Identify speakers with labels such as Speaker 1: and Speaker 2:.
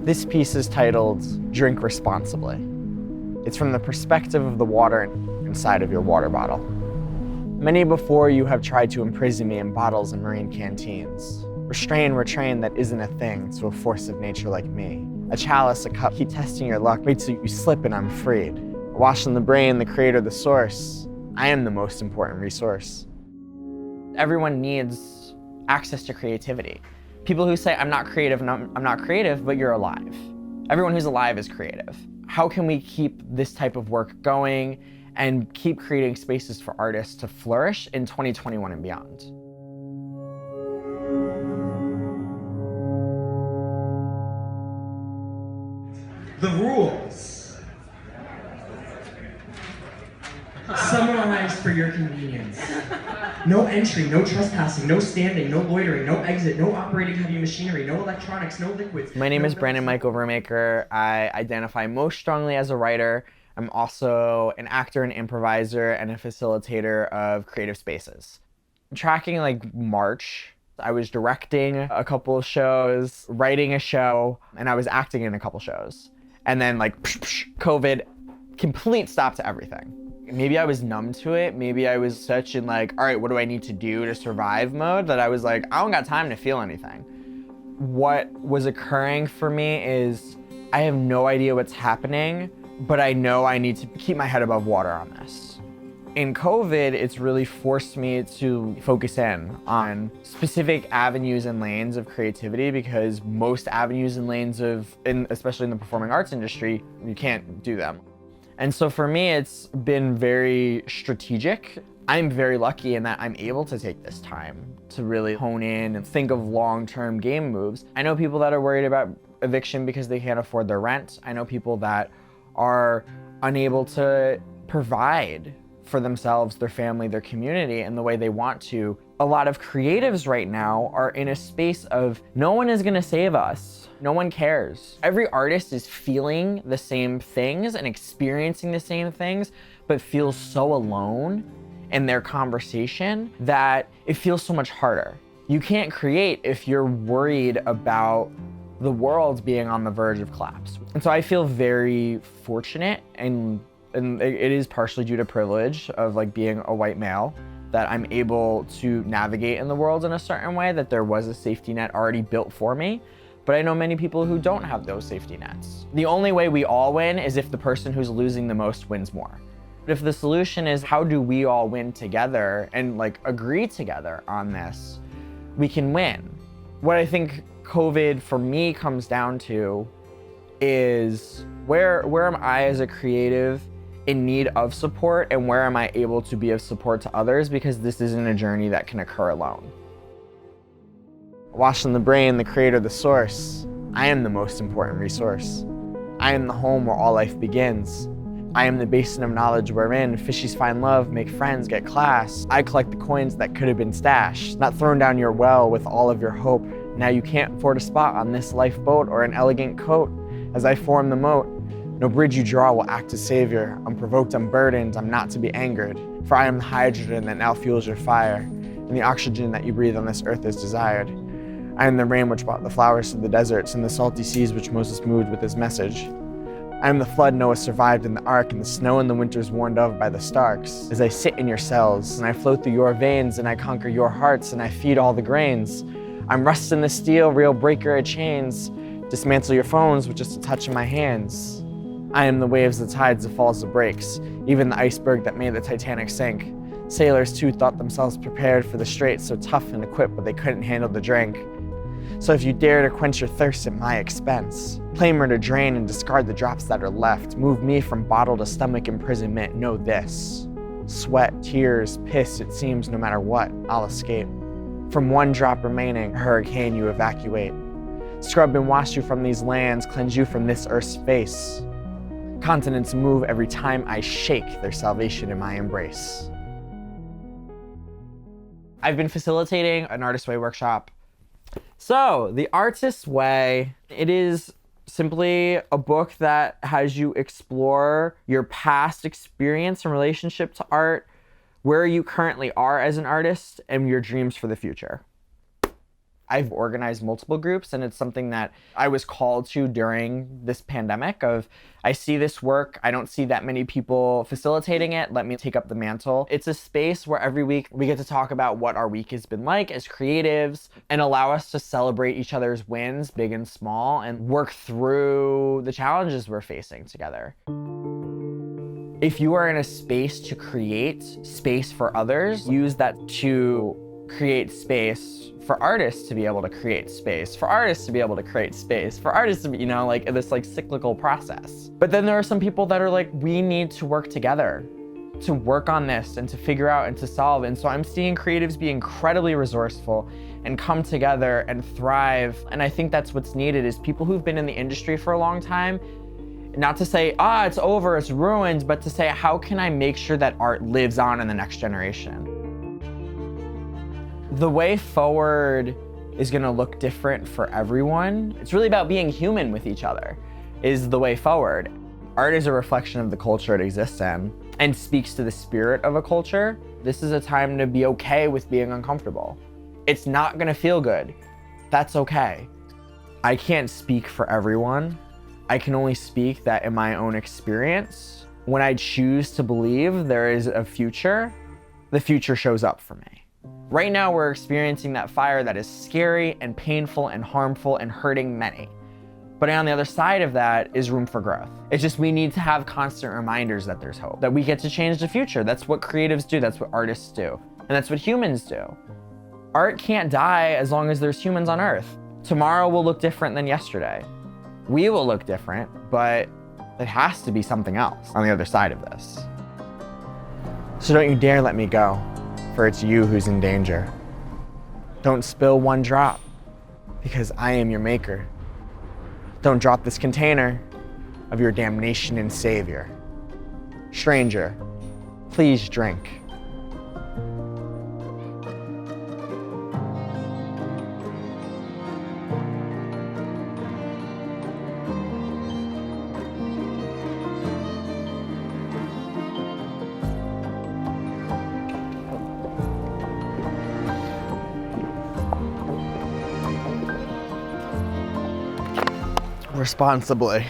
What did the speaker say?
Speaker 1: This piece is titled Drink Responsibly. It's from the perspective of the water inside of your water bottle. Many before you have tried to imprison me in bottles and marine canteens. Restrain, retrain, that isn't a thing to a force of nature like me. A chalice, a cup, keep testing your luck, wait till you slip and I'm freed. Wash in the brain, the creator, the source. I am the most important resource. Everyone needs access to creativity. People who say, I'm not creative, and I'm not creative, but you're alive. Everyone who's alive is creative. How can we keep this type of work going and keep creating spaces for artists to flourish in 2021 and beyond?
Speaker 2: The rules. Summarized for your convenience. No entry, no trespassing, no standing, no loitering, no exit, no operating heavy machinery, no electronics, no liquids.
Speaker 1: My name is Brandon Michael Rumaker. I identify most strongly as a writer. I'm also an actor and improviser and a facilitator of creative spaces. Tracking like March, I was directing a couple of shows, writing a show, and I was acting in a couple shows. And then like COVID, complete stop to everything. Maybe I was numb to it. Maybe I was such in like, all right, what do I need to do to survive mode, that I was like, I don't got time to feel anything. What was occurring for me is I have no idea what's happening, but I know I need to keep my head above water on this. In COVID, it's really forced me to focus in on specific avenues and lanes of creativity, because most avenues and lanes especially in the performing arts industry, you can't do them. And so for me, it's been very strategic. I'm very lucky in that I'm able to take this time to really hone in and think of long-term game moves. I know people that are worried about eviction because they can't afford their rent. I know people that are unable to provide for themselves, their family, their community in the way they want to. A lot of creatives right now are in a space of no one is gonna save us. No one cares. Every artist is feeling the same things and experiencing the same things, but feels so alone in their conversation that it feels so much harder. You can't create if you're worried about the world being on the verge of collapse. And so I feel very fortunate, and it is partially due to privilege of like being a white male, that I'm able to navigate in the world in a certain way, that there was a safety net already built for me. But I know many people who don't have those safety nets. The only way we all win is if the person who's losing the most wins more. But if the solution is how do we all win together and like agree together on this, we can win. What I think COVID for me comes down to is where am I as a creative in need of support, and where am I able to be of support to others, because this isn't a journey that can occur alone. Wash in the brain, the creator, the source. I am the most important resource. I am the home where all life begins. I am the basin of knowledge wherein fishies find love, make friends, get class. I collect the coins that could have been stashed, not thrown down your well with all of your hope. Now you can't afford a spot on this lifeboat or an elegant coat. As I form the moat, no bridge you draw will act as savior. Unprovoked, unburdened, I'm not to be angered. For I am the hydrogen that now fuels your fire, and the oxygen that you breathe on this earth is desired. I am the rain which brought the flowers to the deserts, and the salty seas which Moses moved with his message. I am the flood Noah survived in the ark, and the snow in the winters warned of by the Starks. As I sit in your cells, and I flow through your veins, and I conquer your hearts, and I feed all the grains. I'm rust in the steel, real breaker of chains. Dismantle your phones with just a touch of my hands. I am the waves, the tides, the falls, the breaks, even the iceberg that made the Titanic sink. Sailors too thought themselves prepared for the straits, so tough and equipped, but they couldn't handle the drink. So if you dare to quench your thirst at my expense, claim her to drain and discard the drops that are left, move me from bottle to stomach imprisonment, know this. Sweat, tears, piss, it seems no matter what, I'll escape. From one drop remaining, a hurricane you evacuate. Scrub and wash you from these lands, cleanse you from this earth's face. Continents move every time I shake their salvation in my embrace. I've been facilitating an Artist's Way workshop. So, The Artist's Way, it is simply a book that has you explore your past experience and relationship to art, where you currently are as an artist, and your dreams for the future. I've organized multiple groups, and it's something that I was called to during this pandemic of, I see this work, I don't see that many people facilitating it, let me take up the mantle. It's a space where every week we get to talk about what our week has been like as creatives and allow us to celebrate each other's wins, big and small, and work through the challenges we're facing together. If you are in a space to create space for others, use that to create space for artists to be able to create space, for artists to be able to create space, for artists to be, like this like cyclical process. But then there are some people that are like, we need to work together to work on this and to figure out and to solve. And so I'm seeing creatives be incredibly resourceful and come together and thrive. And I think that's what's needed is people who've been in the industry for a long time, not to say, it's over, it's ruined, but to say, how can I make sure that art lives on in the next generation? The way forward is gonna look different for everyone. It's really about being human with each other, is the way forward. Art is a reflection of the culture it exists in and speaks to the spirit of a culture. This is a time to be okay with being uncomfortable. It's not gonna feel good. That's okay. I can't speak for everyone. I can only speak that in my own experience, when I choose to believe there is a future, the future shows up for me. Right now, we're experiencing that fire that is scary and painful and harmful and hurting many. But on the other side of that is room for growth. It's just we need to have constant reminders that there's hope, that we get to change the future. That's what creatives do, that's what artists do, and that's what humans do. Art can't die as long as there's humans on Earth. Tomorrow will look different than yesterday. We will look different, but it has to be something else on the other side of this. So don't you dare let me go, for it's you who's in danger. Don't spill one drop, because I am your maker. Don't drop this container of your damnation and savior. Stranger, please drink. Responsibly.